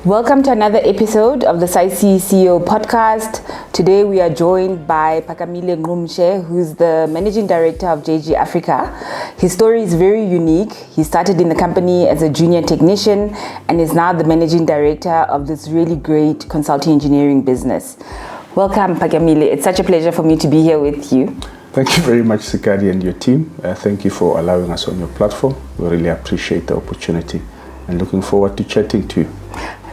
Welcome to another episode of the SAICE CEO Podcast. Today we are joined by Phakamile Ngqumshe, who's the Managing Director of JG Afrika. His story is very unique. He started in the company as a junior technician and is now the Managing Director of this really great consulting engineering business. Welcome, Phakamile. It's such a pleasure for me to be here with you. Thank you very much, Sekadi, and your team. Thank you for allowing us on your platform. We really appreciate the opportunity and looking forward to chatting to you.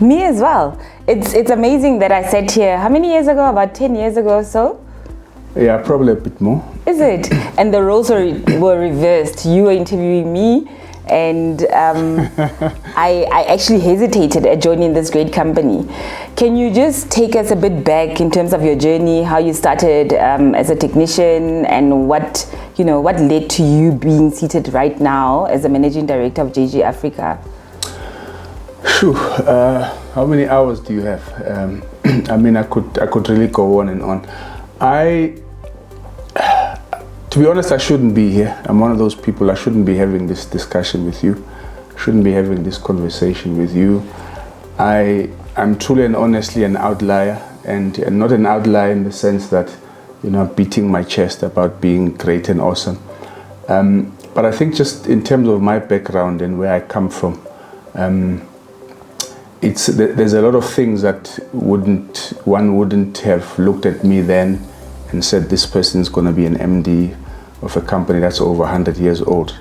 Me as well. It's amazing that I sat here, how many years ago? About 10 years ago or so? Yeah, probably a bit more. Is it? And the roles were reversed. You were interviewing me, and I actually hesitated at joining this great company. Can you just take us a bit back in terms of your journey, how you started as a technician, and what led to you being seated right now as the Managing Director of JG Afrika? Phew, how many hours do you have? I could really go on and on. To be honest, I shouldn't be here. I'm one of those people. I shouldn't be having this discussion with you. Shouldn't be having this conversation with you. I'm truly and honestly an outlier, and not an outlier in the sense that, beating my chest about being great and awesome. But I think just in terms of my background and where I come from, there's a lot of things that one wouldn't have looked at me then and said this person is going to be an MD of a company that's over 100 years old.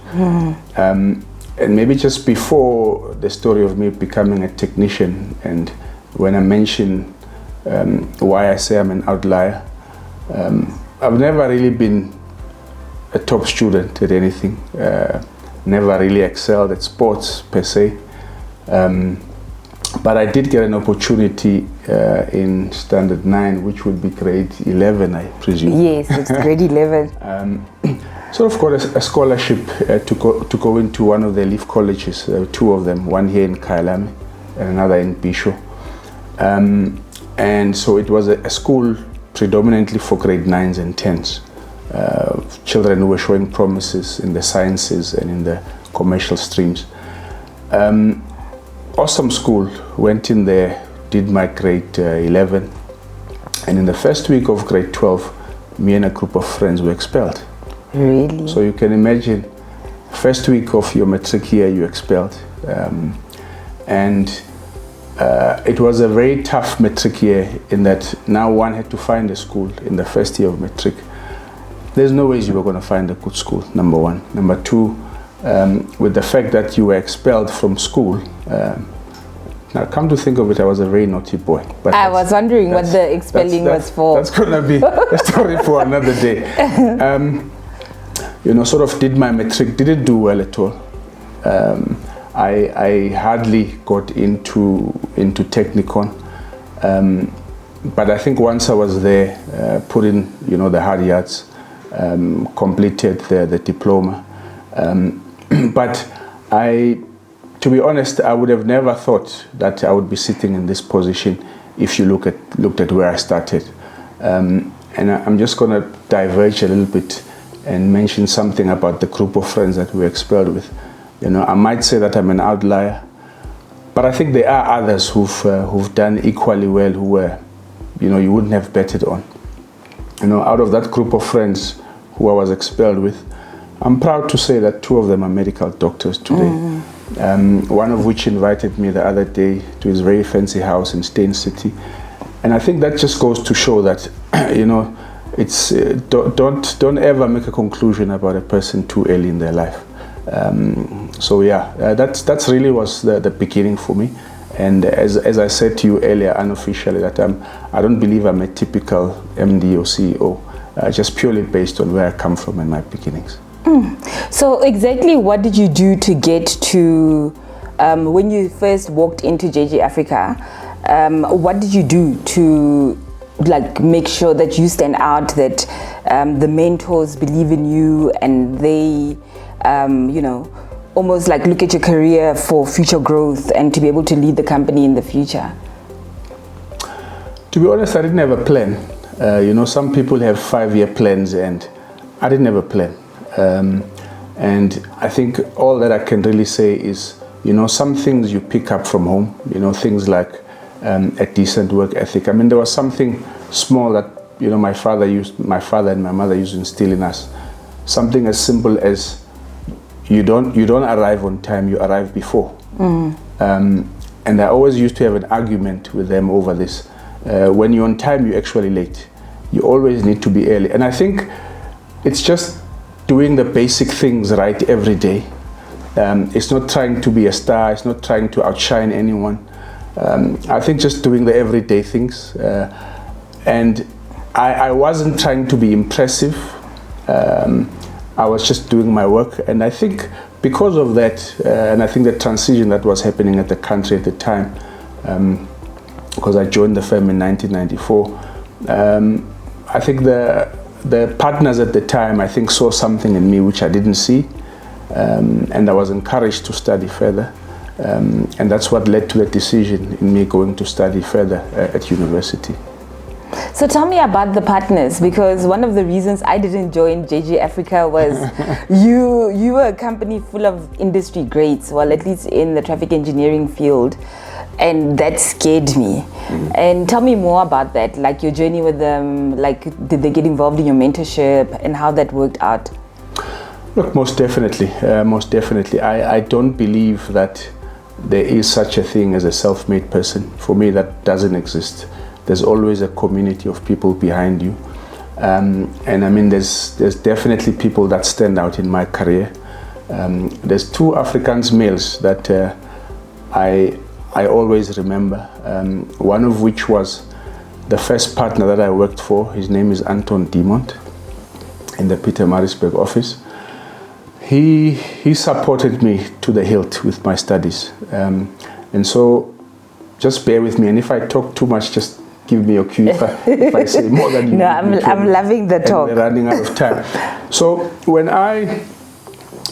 And maybe just before the story of me becoming a technician, and when I mention why I say I'm an outlier, I've never really been a top student at anything, never really excelled at sports per se. But I did get an opportunity in Standard 9, which would be grade 11, I presume. Yes, it's grade 11. Sort of got a scholarship to go into one of the elite colleges, two of them, one here in Kyalami and another in Bisho. And so it was a school predominantly for grade 9s and 10s. Children who were showing promises in the sciences and in the commercial streams. Awesome school, went in there, did my grade 11, and in the first week of grade 12, me and a group of friends were expelled. Really? So you can imagine, first week of your matric year, you're expelled. And it was a very tough matric year in that now one had to find a school in the first year of matric. There's no ways you were going to find a good school, number one. Number two, with the fact that you were expelled from school, now come to think of it, I was a very naughty boy. But I was wondering what the expelling was for. That's going to be a story for another day. Sort of did my matric, didn't do well at all. I hardly got into Technicon. But I think once I was there, put in, the hard yards, completed the diploma. But to be honest, I would have never thought that I would be sitting in this position if you looked at where I started. And I'm just going to diverge a little bit and mention something about the group of friends that we were expelled with. I might say that I'm an outlier, but I think there are others who've done equally well, who were, you wouldn't have betted on. Out of that group of friends who I was expelled with, I'm proud to say that two of them are medical doctors today. One of which invited me the other day to his very fancy house in Stain City. And I think that just goes to show that, it's don't ever make a conclusion about a person too early in their life. That's really was the beginning for me. And as I said to you earlier, unofficially, that I don't believe I'm a typical MD or CEO, just purely based on where I come from and my beginnings. So exactly what did you do to get to, when you first walked into JG Afrika, what did you do to make sure that you stand out, that the mentors believe in you and they, almost look at your career for future growth and to be able to lead the company in the future? To be honest, I didn't have a plan. Some people have 5-year plans and I didn't have a plan. And I think all that I can really say is some things you pick up from home, things like a decent work ethic. I mean, there was something small that, my father and my mother used to instill in us. Something as simple as you don't arrive on time, you arrive before. And I always used to have an argument with them over this. When you're on time, you're actually late. You always need to be early. And I think it's just doing the basic things right every day. It's not trying to be a star. It's not trying to outshine anyone. I think just doing the everyday things. And I wasn't trying to be impressive. I was just doing my work. And I think because of that, and I think the transition that was happening at the country at the time, because I joined the firm in 1994, I think the partners at the time, I think, saw something in me which I didn't see, and I was encouraged to study further, and that's what led to the decision in me going to study further at university. So tell me about the partners, because one of the reasons I didn't join JG Afrika was you were a company full of industry greats, well, at least in the traffic engineering field, and that scared me. And tell me more about that, like your journey with them, like did they get involved in your mentorship and how that worked out? Look, most definitely. I don't believe that there is such a thing as a self-made person. For me, that doesn't exist. There's always a community of people behind you. And I mean, there's definitely people that stand out in my career. There's two Afrikaans males that I always remember, one of which was the first partner that I worked for. His name is Anton Dimond in the Pietermaritzburg office. He supported me to the hilt with my studies. And so just bear with me. And if I talk too much, just give me a cue if I say more than you. No, I'm loving the talk. We're running out of time. So when I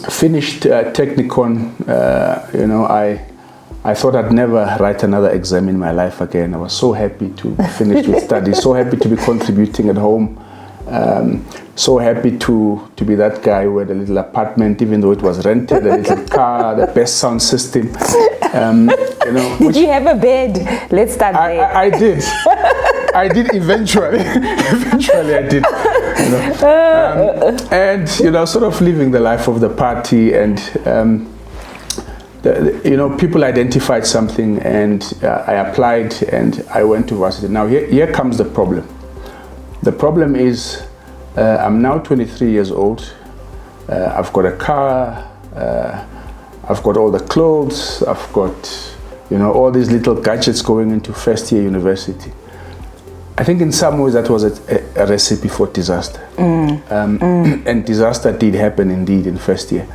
finished Technikon, I thought I'd never write another exam in my life again. I was so happy to finish with studies, so happy to be contributing at home, so happy to be that guy who had a little apartment, even though it was rented, a little car, the best sound system. Did you have a bed? Let's start there. I did. I did eventually. Eventually I did. And sort of living the life of the party, and people identified something, and I applied and I went to varsity. Now here comes the problem. The problem is I'm now 23 years old. I've got a car. I've got all the clothes. I've got all these little gadgets going into first year university. I think in some ways that was a recipe for disaster. And disaster did happen indeed in first year.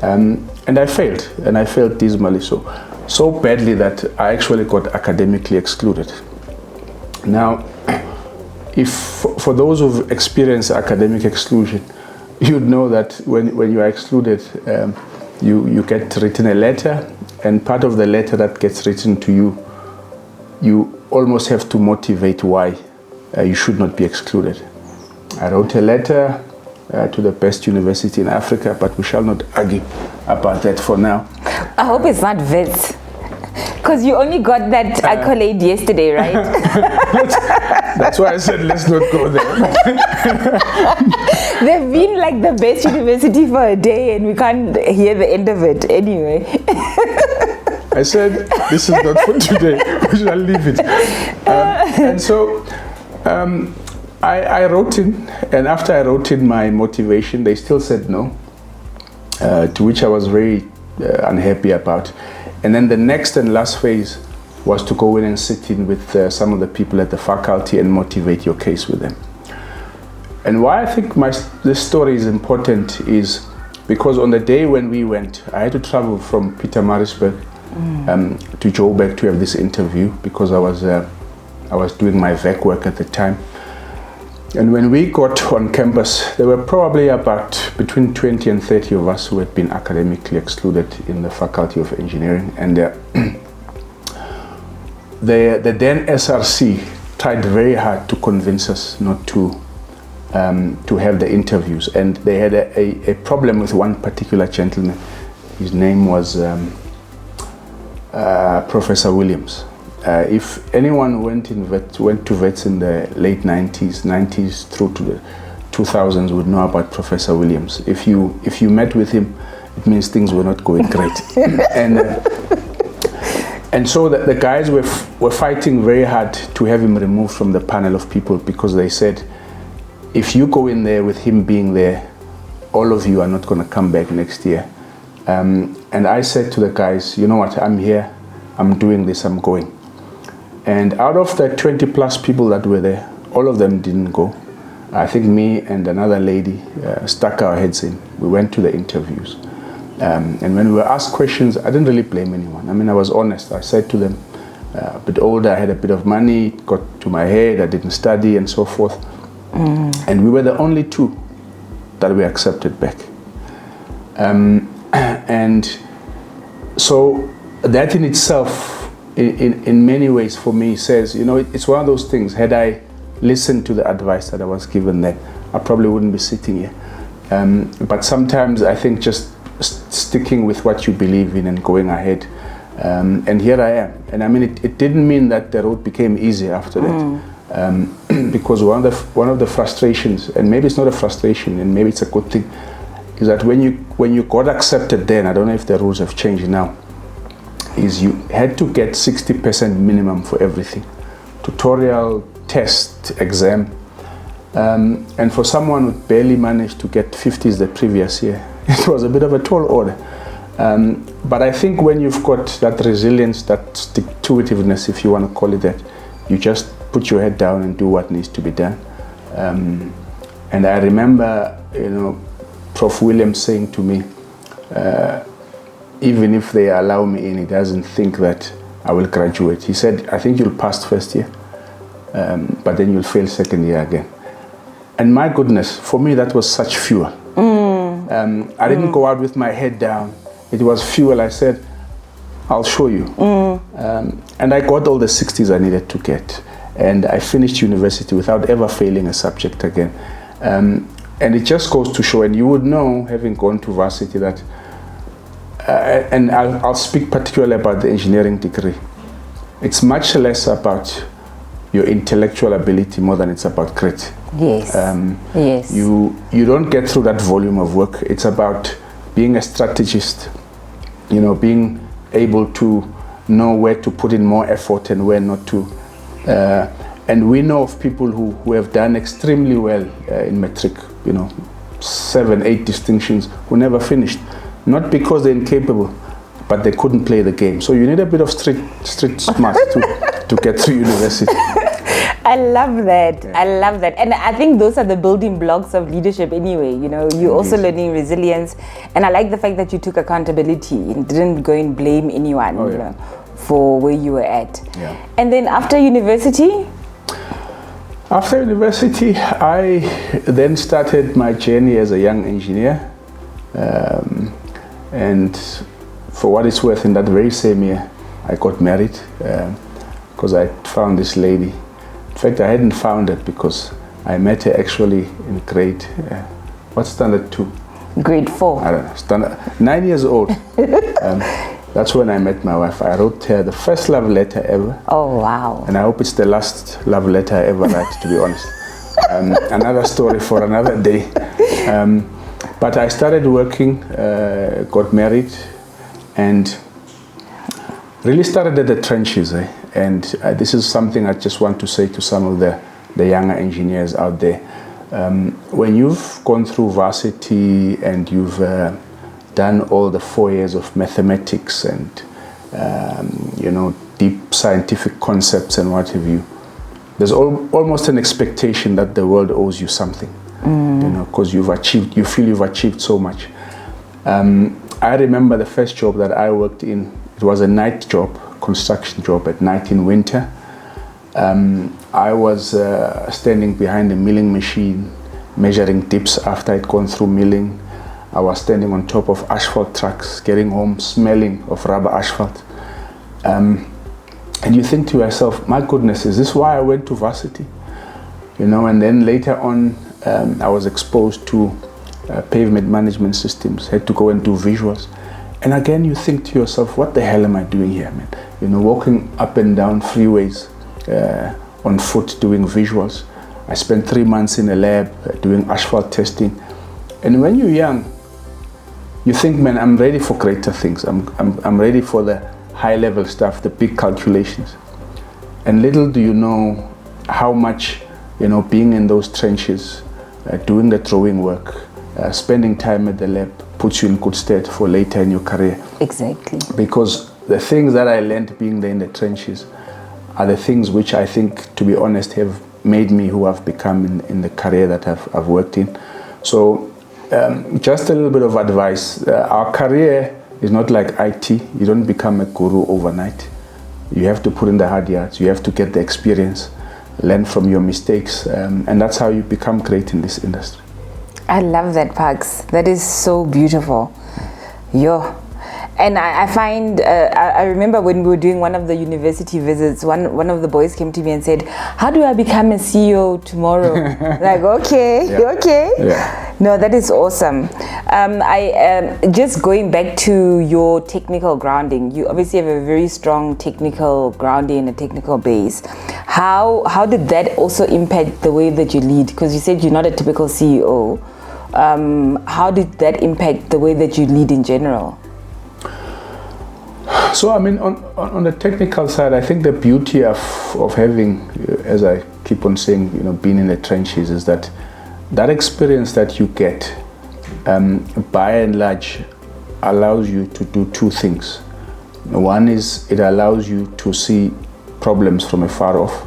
And I failed dismally, so badly that I actually got academically excluded. Now, if for those who've experienced academic exclusion, you'd know that when you are excluded, you get written a letter, and part of the letter that gets written to you, you almost have to motivate why you should not be excluded. I wrote a letter to the best university in Africa, but we shall not argue about that for now. I hope it's not Wits, because you only got that accolade yesterday, right? That's why I said let's not go there. They've been like the best university for a day, and we can't hear the end of it anyway. I said this is not for today. We shall leave it. And so I wrote in, and after I wrote in my motivation, they still said no, to which I was very unhappy about. And then the next and last phase was to go in and sit in with some of the people at the faculty and motivate your case with them. And why I think this story is important is because on the day when we went, I had to travel from Pietermaritzburg to Joburg to have this interview, because I was doing my VEC work at the time. And when we got on campus, there were probably about between 20 and 30 of us who had been academically excluded in the Faculty of Engineering. And the then SRC tried very hard to convince us not to have the interviews. And they had a problem with one particular gentleman. His name was Professor Williams. If anyone went to vets in the late 90s through to the 2000s would know about Professor Williams. If you met with him, it means things were not going great. And so the guys were fighting very hard to have him removed from the panel of people, because they said, if you go in there with him being there, all of you are not going to come back next year. And I said to the guys, you know what, I'm here, I'm doing this, I'm going. And out of the 20 plus people that were there, all of them didn't go. I think me and another lady stuck our heads in. We went to the interviews. And when we were asked questions, I didn't really blame anyone. I mean, I was honest. I said to them, a bit older, I had a bit of money, it got to my head, I didn't study and so forth. And we were the only two that were accepted back. And so that in itself, in many ways for me says, you know, it's one of those things. Had I listened to the advice that I was given then, I probably wouldn't be sitting here. But sometimes I think just sticking with what you believe in and going ahead. And here I am. And I mean, it didn't mean that the road became easy after that. Because one of the frustrations, and maybe it's not a frustration, and maybe it's a good thing, is that when you got accepted then, I don't know if the rules have changed now, is you had to get 60% minimum for everything. Tutorial, test, exam. And for someone who barely managed to get 50s the previous year, it was a bit of a tall order. But I think when you've got that resilience, that stick-to-itiveness, if you want to call it that, you just put your head down and do what needs to be done. And I remember, you know, Prof. Williams saying to me, even if they allow me in, he doesn't think that I will graduate. He said, I think you'll pass first year, but then you'll fail second year again. And my goodness, for me, that was such fuel. I didn't go out with my head down. It was fuel. I said, I'll show you. And I got all the 60s I needed to get. And I finished university without ever failing a subject again. And it just goes to show, and you would know, having gone to varsity, that, and I'll speak particularly about the engineering degree. It's much less about your intellectual ability more than it's about grit. Yes. Yes. You don't get through that volume of work. It's about being a strategist, you know, being able to know where to put in more effort and where not to. And we know of people who have done extremely well in matric, you know, 7, 8 distinctions, who never finished. Not because they're incapable, but they couldn't play the game. So you need a bit of street smarts to get through university. I love that. Yeah. I love that. And I think those are the building blocks of leadership anyway. You know, you're also learning resilience. And I like the fact that you took accountability and didn't go and blame anyone you know, for where you were at. Yeah. And then after university? After university, I then started my journey as a young engineer. And for what it's worth, in that very same year, I got married because I found this lady. In fact, I hadn't found it because I met her actually in grade, what's standard 2? Grade 4. I don't know, standard, 9 years old. That's when I met my wife. I wrote her the first love letter ever. Oh, wow. And I hope it's the last love letter I ever write, to be honest. Another story for another day. But I started working, got married, and really started at the trenches. And this is something I just want to say to some of the younger engineers out there. When you've gone through varsity and you've done all the 4 years of mathematics and you know, deep scientific concepts and what have you, there's almost an expectation that the world owes you something. You know, because you feel you've achieved so much. I remember the first job that I worked in. It was a night job, construction job at night in winter. I was standing behind a milling machine, measuring dips after I'd gone through milling. I was standing on top of asphalt trucks, getting home smelling of rubber asphalt. And you think to yourself, my goodness, is this why I went to varsity? You know, and then later on, I was exposed to pavement management systems, had to go and do visuals. And again, you think to yourself, what the hell am I doing here, man? You know, walking up and down freeways on foot, doing visuals. I spent 3 months in a lab doing asphalt testing. And when you're young, you think, man, I'm ready for greater things. I'm ready for the high level stuff, the big calculations. And little do you know how much, you know, being in those trenches, doing the drawing work, spending time at the lab puts you in good stead for later in your career. Exactly. Because the things that I learned being there in the trenches are the things which I think, to be honest, have made me who I've become in the career that I've worked in. So just a little bit of advice. Our career is not like IT. You don't become a guru overnight. You have to put in the hard yards. You have to get the experience, learn from your mistakes, and that's how you become great in this industry. I love that, Pags. That is so beautiful. Yo. And I find, I remember when we were doing one of the university visits, one of the boys came to me and said, how do I become a CEO tomorrow? Like, okay. Yeah. No, that is awesome. Just going back to your technical grounding, you obviously have a very strong technical grounding and a technical base. How did that also impact the way that you lead? Because you said you're not a typical CEO. How did that impact the way that you lead in general? So, I mean, on the technical side, I think the beauty of having, as I keep on saying, you know, being in the trenches is that experience that you get, by and large, allows you to do two things. One is it allows you to see problems from afar off,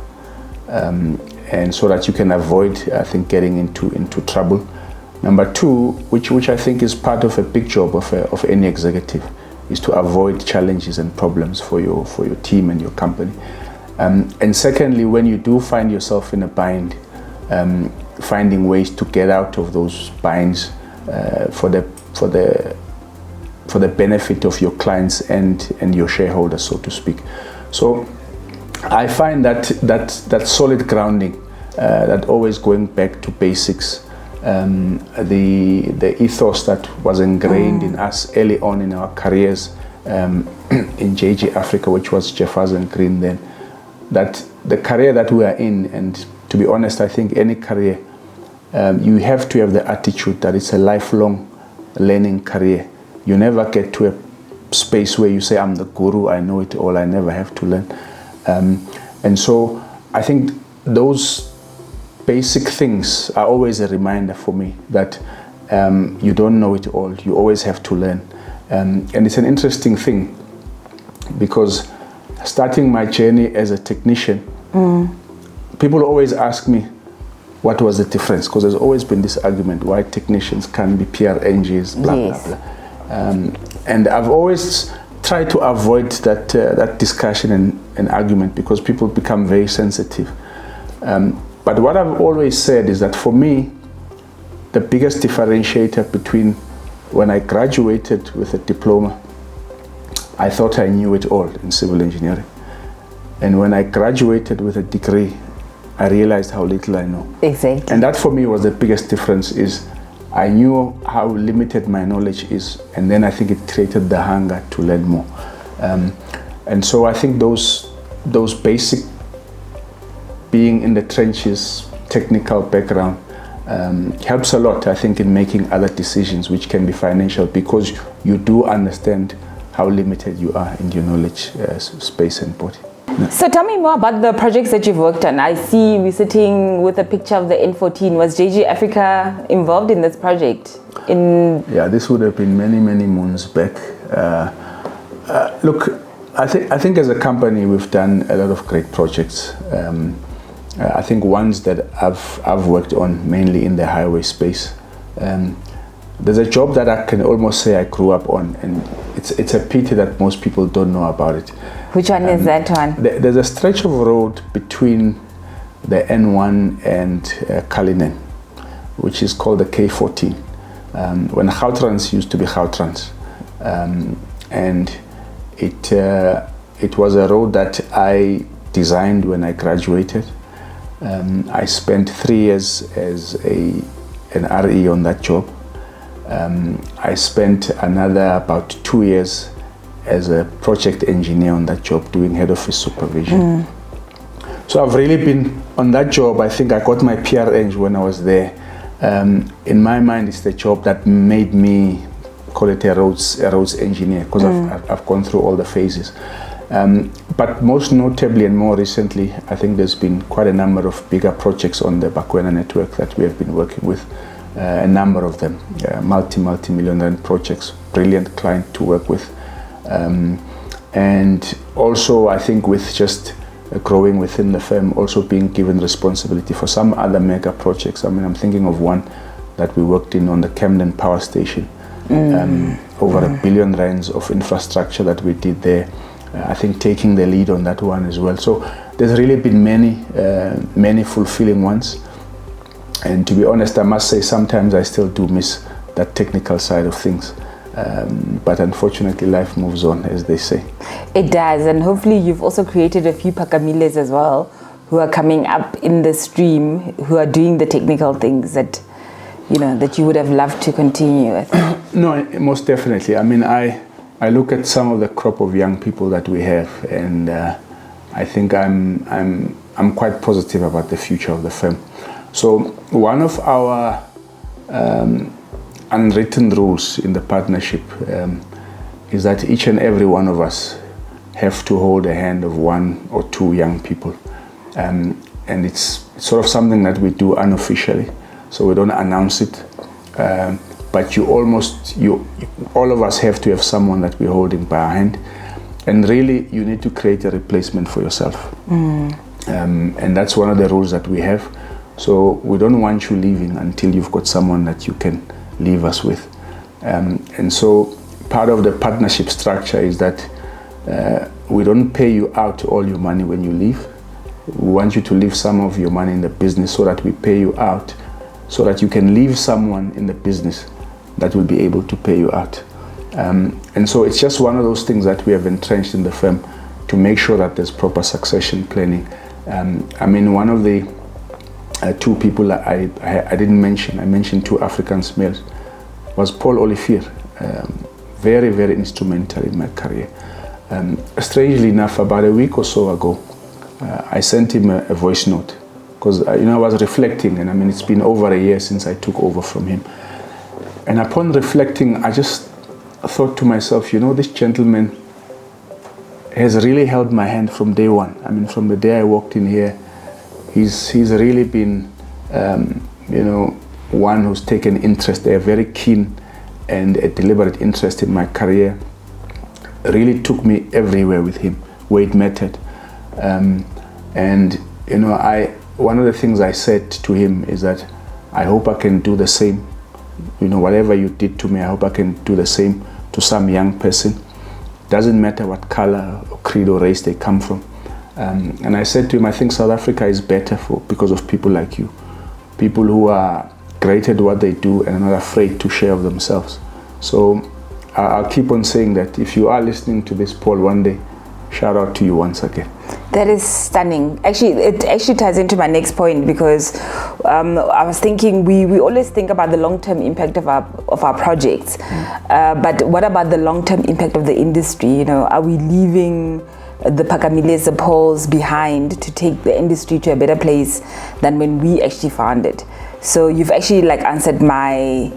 and so that you can avoid, I think, getting into trouble. Number two, which I think is part of a big job of any executive, is to avoid challenges and problems for your team and your company. And secondly, when you do find yourself in a bind, finding ways to get out of those binds for the benefit of your clients and your shareholders, so to speak. So I find that solid grounding, that always going back to basics, the ethos that was ingrained in us early on in our careers, in JG Afrika, which was Jefferson Green then, that the career that we are in, and to be honest, I think any career, you have to have the attitude that it's a lifelong learning career. You never get to a space where you say, I'm the guru, I know it all, I never have to learn. And so I think those basic things are always a reminder for me that you don't know it all, you always have to learn. And it's an interesting thing, because starting my journey as a technician, people always ask me what was the difference, because there's always been this argument why technicians can't be PR engineers, blah, blah, blah. And I've always tried to avoid that discussion and argument, because people become very sensitive. But what I've always said is that for me, the biggest differentiator between when I graduated with a diploma, I thought I knew it all in civil engineering. And when I graduated with a degree, I realized how little I know. Exactly. And that for me was the biggest difference, is I knew how limited my knowledge is, and then I think it created the hunger to learn more. And so I think those basic, being in the trenches, technical background, helps a lot, I think, in making other decisions which can be financial, because you do understand how limited you are in your knowledge space and body. So tell me more about the projects that you've worked on. I see we're sitting with a picture of the N14. Was JG Afrika involved in this project? Yeah, this would have been many moons back. Look, I think as a company we've done a lot of great projects. I think ones that I've worked on mainly in the highway space. There's a job that I can almost say I grew up on, and it's a pity that most people don't know about it. Which one is that one? There's a stretch of road between the N1 and Cullinan, which is called the K14. When Gautrans used to be Gautrans, and it was a road that I designed when I graduated. I spent 3 years as an RE on that job. I spent another about 2 years as a project engineer on that job, doing head office supervision. So I've really been on that job. I think I got my PRN when I was there. In my mind, it's the job that made me call it a roads engineer, because I've gone through all the phases. But most notably and more recently, I think there's been quite a number of bigger projects on the Bakwena network that we have been working with. A number of them, multi-million rand projects, brilliant client to work with. And also, I think with just growing within the firm, also being given responsibility for some other mega projects. I mean, I'm thinking of one that we worked in on the Camden Power Station. Over R1 billion of infrastructure that we did there. I think taking the lead on that one as well. So there's really been many fulfilling ones. And to be honest, I must say sometimes I still do miss that technical side of things. But unfortunately, life moves on, as they say. It does, and hopefully you've also created a few Phakamiles as well, who are coming up in the stream, who are doing the technical things that, you know, that you would have loved to continue with. No, most definitely. I mean, I look at some of the crop of young people that we have, and I think I'm quite positive about the future of the firm. So one of our unwritten rules in the partnership is that each and every one of us have to hold the hand of 1 or 2 young people, and it's sort of something that we do unofficially, so we don't announce it, but all of us have to have someone that we're holding by our hand, and really you need to create a replacement for yourself. And that's one of the rules that we have. So we don't want you leaving until you've got someone that you can leave us with. And so part of the partnership structure is that we don't pay you out all your money when you leave. We want you to leave some of your money in the business so that we pay you out, so that you can leave someone in the business that will be able to pay you out. And so it's just one of those things that we have entrenched in the firm to make sure that there's proper succession planning. I mean, one of the 2 people I didn't mention, I mentioned 2 Africans males, was Paul Olivier. Very, very instrumental in my career. Strangely enough, about a week or so ago, I sent him a voice note, because I was reflecting, and I mean, it's been over a year since I took over from him. And upon reflecting, I just thought to myself, this gentleman has really held my hand from day one. I mean, from the day I walked in here, he's really been, one who's taken interest, a very keen and a deliberate interest in my career. Really took me everywhere with him, where it mattered. One of the things I said to him is that I hope I can do the same. Whatever you did to me, I hope I can do the same to some young person. Doesn't matter what color or creed or race they come from. And I said to him, I think South Africa is better because of people like you. People who are great at what they do and are not afraid to share of themselves. So I'll keep on saying that. If you are listening to this, Paul, one day, shout out to you once again. That is stunning. Actually, it actually ties into my next point, because I was thinking we always think about the long-term impact of our projects, but what about the long-term impact of the industry? Are we leaving the Phakamiles, the Pauls behind to take the industry to a better place than when we actually found it? So you've actually answered my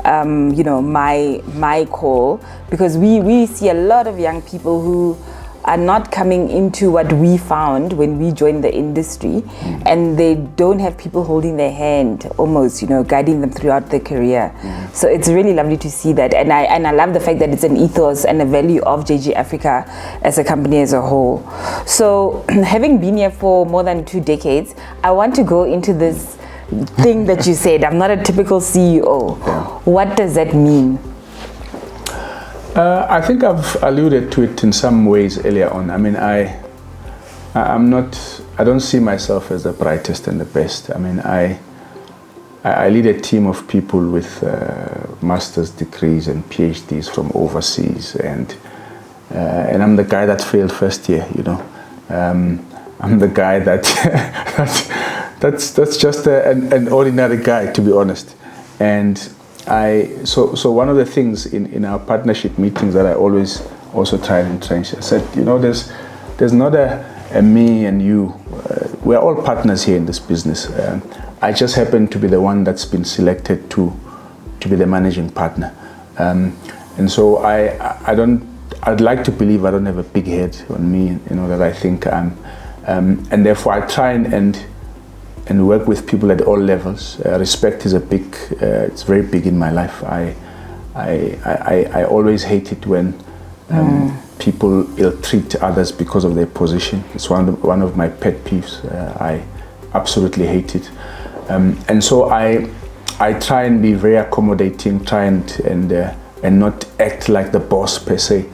my call, because we see a lot of young people who are not coming into what we found when we joined the industry, and they don't have people holding their hand, almost, guiding them throughout their career. So it's really lovely to see that, and I love the fact that it's an ethos and a value of JG Afrika as a company as a whole. So having been here for more than 2 decades, I want to go into this thing that you said, I'm not a typical CEO. What does that mean? I think I've alluded to it in some ways earlier on. I mean, I don't see myself as the brightest and the best. I mean, I lead a team of people with master's degrees and PhDs from overseas, and I'm the guy that failed first year. I'm the guy that's just an ordinary guy, to be honest. And So one of the things in our partnership meetings that I always also try and entrench, I said, there's not a me and you. We're all partners here in this business. I just happen to be the one that's been selected to be the managing partner. And so I'd like to believe I don't have a big head on me, that I think and therefore I try and work with people at all levels. Respect is it's very big in my life. I always hate it when people ill-treat others because of their position. It's one of my pet peeves. I absolutely hate it. And so I try and be very accommodating, try and not act like the boss per se.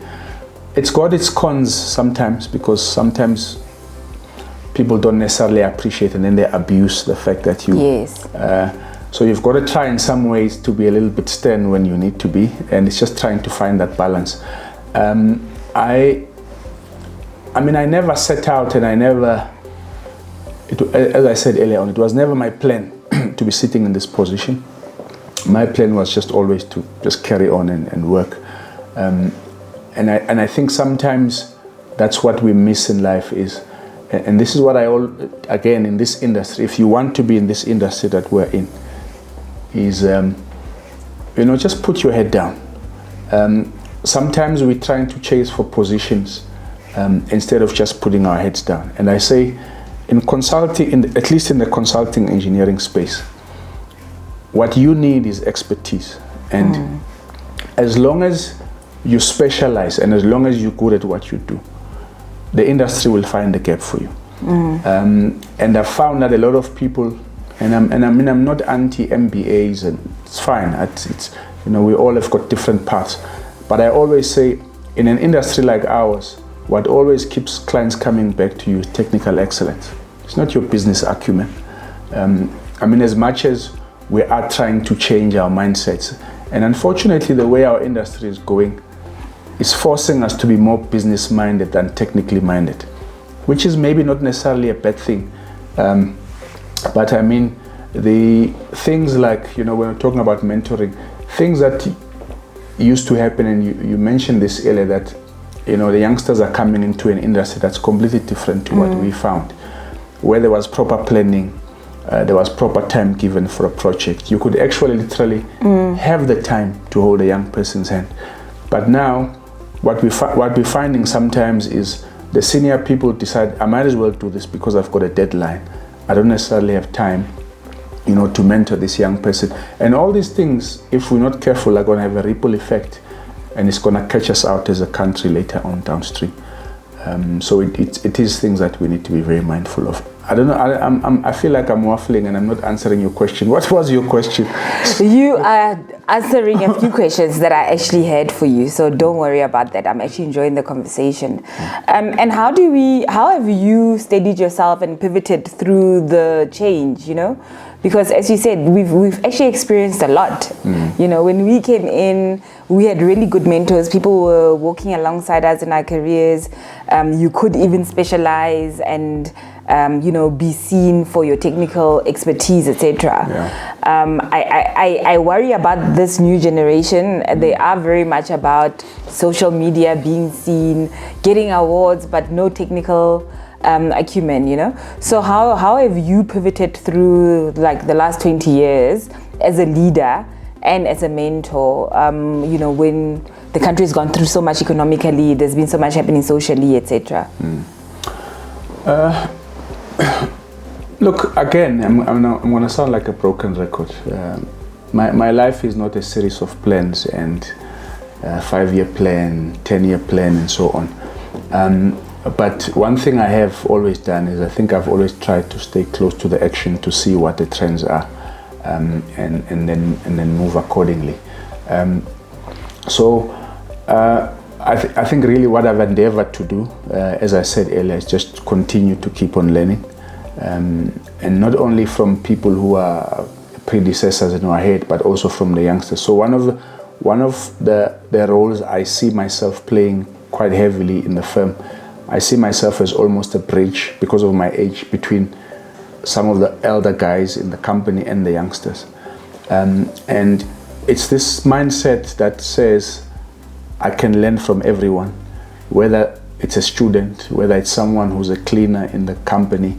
It's got its cons sometimes, because sometimes people don't necessarily appreciate and then they abuse the fact that you... Yes. So you've got to try in some ways to be a little bit stern when you need to be, and it's just trying to find that balance. I never set out, and as I said earlier on, it was never my plan to be sitting in this position. My plan was just always to just carry on and work. And I think sometimes that's what we miss in life is, and this is what again, in this industry, if you want to be in this industry that we're in, is, just put your head down. Sometimes we're trying to chase for positions instead of just putting our heads down. And I say, in consulting, at least in the consulting engineering space, what you need is expertise. And as long as you specialize and as long as you're good at what you do, the industry will find a gap for you. And I've found that a lot of people, I'm not anti-MBAs, and it's fine. We all have got different paths. But I always say, in an industry like ours, what always keeps clients coming back to you is technical excellence. It's not your business acumen. As much as we are trying to change our mindsets, and unfortunately the way our industry is going is forcing us to be more business minded than technically minded, which is maybe not necessarily a bad thing. But the things like, when we're talking about mentoring, things that used to happen, and you mentioned this earlier, that the youngsters are coming into an industry that's completely different to what we found, where there was proper planning, there was proper time given for a project. You could actually literally have the time to hold a young person's hand. But now what we're finding sometimes is the senior people decide, I might as well do this because I've got a deadline. I don't necessarily have time to mentor this young person. And all these things, if we're not careful, are going to have a ripple effect, and it's going to catch us out as a country later on downstream. So it is things that we need to be very mindful of. I don't know, I feel like I'm waffling and I'm not answering your question. What was your question? You are answering a few questions that I actually had for you, so don't worry about that. I'm actually enjoying the conversation. And how have you steadied yourself and pivoted through the change, Because as you said, we've actually experienced a lot. When we came in, we had really good mentors. People were walking alongside us in our careers. You could even specialize and be seen for your technical expertise, etc. I worry about this new generation. They are very much about social media, being seen, getting awards, but no technical acumen, So how have you pivoted through like the last 20 years as a leader and as a mentor, when the country's gone through so much economically, there's been so much happening socially, etc.? Look, again, I'm going to sound like a broken record. My life is not a series of plans and 5-year plan, 10-year plan, and so on. But one thing I have always done is I think I've always tried to stay close to the action to see what the trends are, and then move accordingly. I think really what I've endeavored to do, as I said earlier, is just continue to keep on learning, and not only from people who are predecessors in our head, but also from the youngsters. So one of the roles I see myself playing quite heavily in the firm, I see myself as almost a bridge, because of my age, between some of the elder guys in the company and the youngsters. And it's this mindset that says I can learn from everyone, whether it's a student, whether it's someone who's a cleaner in the company.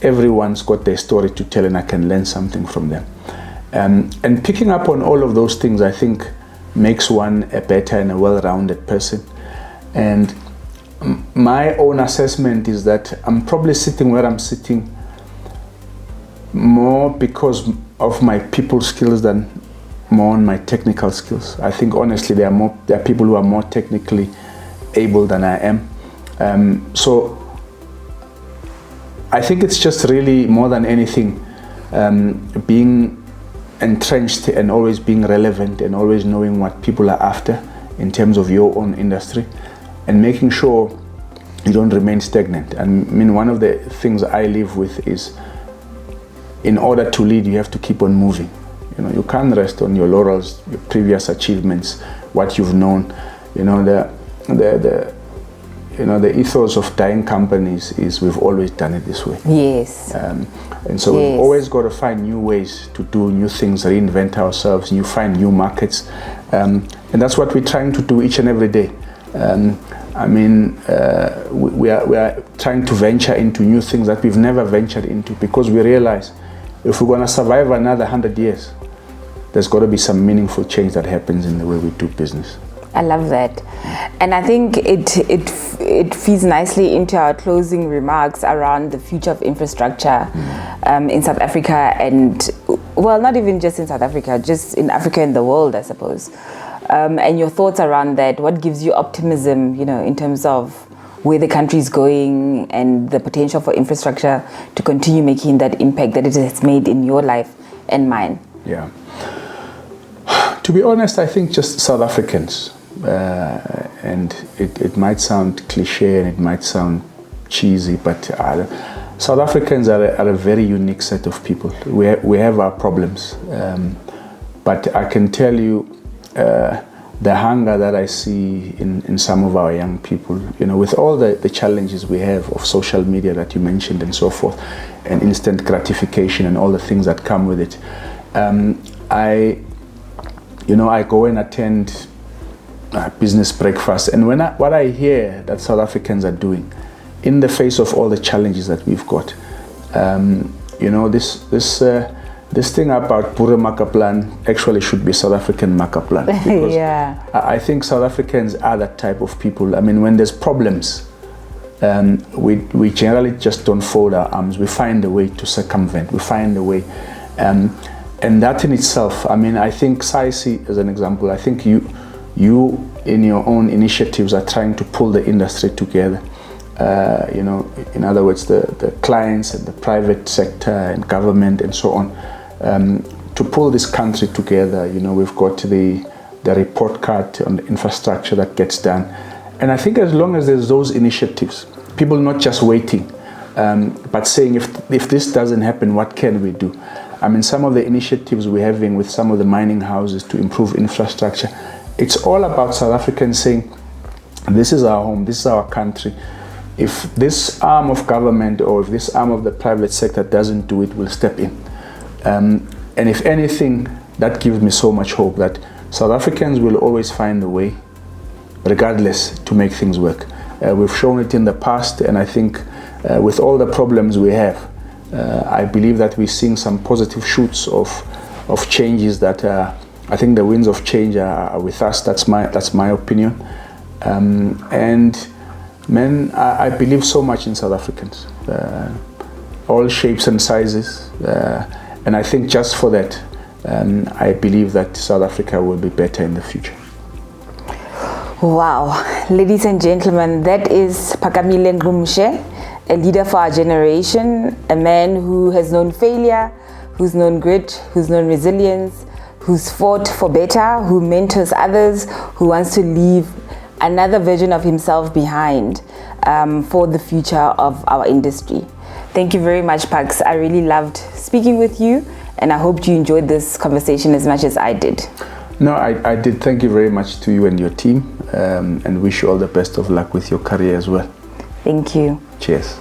Everyone's got their story to tell, and I can learn something from them. And picking up on all of those things, I think, makes one a better and a well-rounded person. And my own assessment is that I'm probably sitting where I'm sitting more because of my people skills than more on my technical skills. I think honestly there are people who are more technically able than I am. So I think it's just really more than anything being entrenched and always being relevant and always knowing what people are after in terms of your own industry, and making sure you don't remain stagnant. I mean, one of the things I live with is, in order to lead, you have to keep on moving. You know, you can't rest on your laurels, your previous achievements, what you've known. You know, the ethos of dying companies is we've always done it this way. Yes. And so we've always got to find new ways to do new things, reinvent ourselves, find new markets. And that's what we're trying to do each and every day. I mean, we are trying to venture into new things that we've never ventured into, because we realize if we're going to survive another 100 years, there's got to be some meaningful change that happens in the way we do business. I love that. And I think it feeds nicely into our closing remarks around the future of infrastructure in South Africa, and, well, not even just in South Africa, just in Africa and the world, I suppose. And your thoughts around that. What gives you optimism, in terms of where the country is going and the potential for infrastructure to continue making that impact that it has made in your life and mine? Yeah. To be honest, I think just South Africans, and it might sound cliche and it might sound cheesy, but South Africans are a very unique set of people. We have our problems, but I can tell you the hunger that I see in some of our young people, with all the challenges we have of social media that you mentioned and so forth, and instant gratification and all the things that come with it. I go and attend business breakfast, and what I hear that South Africans are doing in the face of all the challenges that we've got, this thing about Boere Makaplan actually should be South African Makaplan, because yeah. I think South Africans are that type of people. I mean, when there's problems, we generally just don't fold our arms. We find a way to circumvent. We find a way. And that in itself, I mean, I think SAICE, as an example, I think you in your own initiatives are trying to pull the industry together. In other words, the clients and the private sector and government and so on, to pull this country together. We've got the report card on the infrastructure that gets done. And I think as long as there's those initiatives, people not just waiting, but saying if this doesn't happen, what can we do? I mean, some of the initiatives we're having with some of the mining houses to improve infrastructure, it's all about South Africans saying, this is our home, this is our country. If this arm of government or if this arm of the private sector doesn't do it, we'll step in. And if anything, that gives me so much hope that South Africans will always find a way, regardless, to make things work. We've shown it in the past, and I think with all the problems we have, I believe that we're seeing some positive shoots of changes that I think the winds of change are with us. That's my opinion. And man, I believe so much in South Africans, all shapes and sizes, and I think just for that, I believe that South Africa will be better in the future. Wow, ladies and gentlemen, that is Phakamile Ngqumshe, a leader for our generation, a man who has known failure, who's known grit, who's known resilience, who's fought for better, who mentors others, who wants to leave another version of himself behind for the future of our industry. Thank you very much, Pax. I really loved speaking with you, and I hope you enjoyed this conversation as much as I did. No, I did. Thank you very much to you and your team, and wish you all the best of luck with your career as well. Thank you. Cheers.